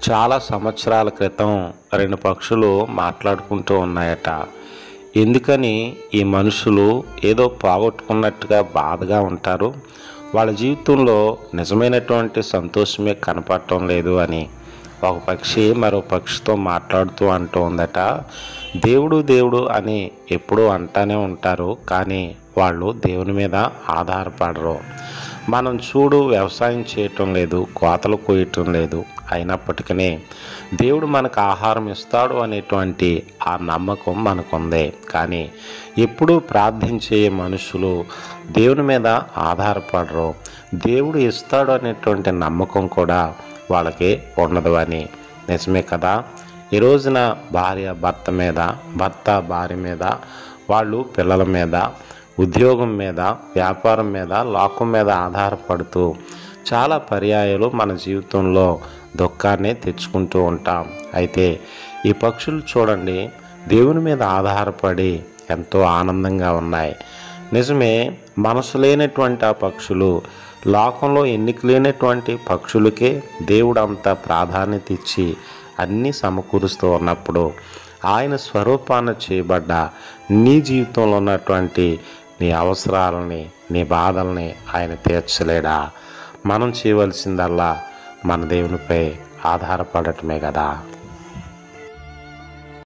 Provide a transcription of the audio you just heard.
చాలా సంవత్సరాల క్రితం రెండు పక్షులు మాట్లాడుకుంటూ ఉన్నాయట. ఎందుకని ఈ మనుషులు ఏదో పోగొట్టుకున్నట్టుగా బాధగా ఉంటారు, వాళ్ళ జీవితంలో నిజమైనటువంటి సంతోషమే కనపడటం లేదు అని. ఒక పక్షి మరో పక్షితో మాట్లాడుతూ అంటూ ఉందట, దేవుడు దేవుడు అని ఎప్పుడూ అంటానే ఉంటారు, కానీ వాళ్ళు దేవుని మీద ఆధారపడరు. మనం చూడు, వ్యవసాయం చేయటం లేదు, కోతలు కోయటం లేదు, అయినప్పటికీ దేవుడు మనకు ఆహారం ఇస్తాడు అనేటువంటి ఆ నమ్మకం మనకుంది. కానీ ఎప్పుడూ ప్రార్థించే మనుషులు దేవుని మీద ఆధారపడరు, దేవుడు ఇస్తాడు అనేటువంటి నమ్మకం కూడా వాళ్ళకి ఉండదు అని. నిజమే కదా. ఈ రోజున భార్య భర్త మీద, భర్త భార్య మీద, వాళ్ళు పిల్లల మీద, ఉద్యోగం మీద, వ్యాపారం మీద, లోకం మీద ఆధారపడుతూ చాలా పర్యాయాలు మన జీవితంలో దుఃఖాన్ని తెచ్చుకుంటూ ఉంటాం. అయితే ఈ పక్షులు చూడండి, దేవుని మీద ఆధారపడి ఎంతో ఆనందంగా ఉన్నాయి. నిజమే, మనసు లేనటువంటి ఆ పక్షులు, లోకంలో ఎన్నిక లేనటువంటి పక్షులకే దేవుడు అంత ప్రాధాన్యత ఇచ్చి అన్నీ సమకూరుస్తూ ఉన్నప్పుడు, ఆయన స్వరూపాన చేయబడ్డ నీ జీవితంలో ఉన్నటువంటి నీ అవసరాలని, నీ బాధల్ని ఆయన తీర్చలేడా? మనం చేయవలసిందల్లా మన దేవునిపై ఆధారపడటమే కదా.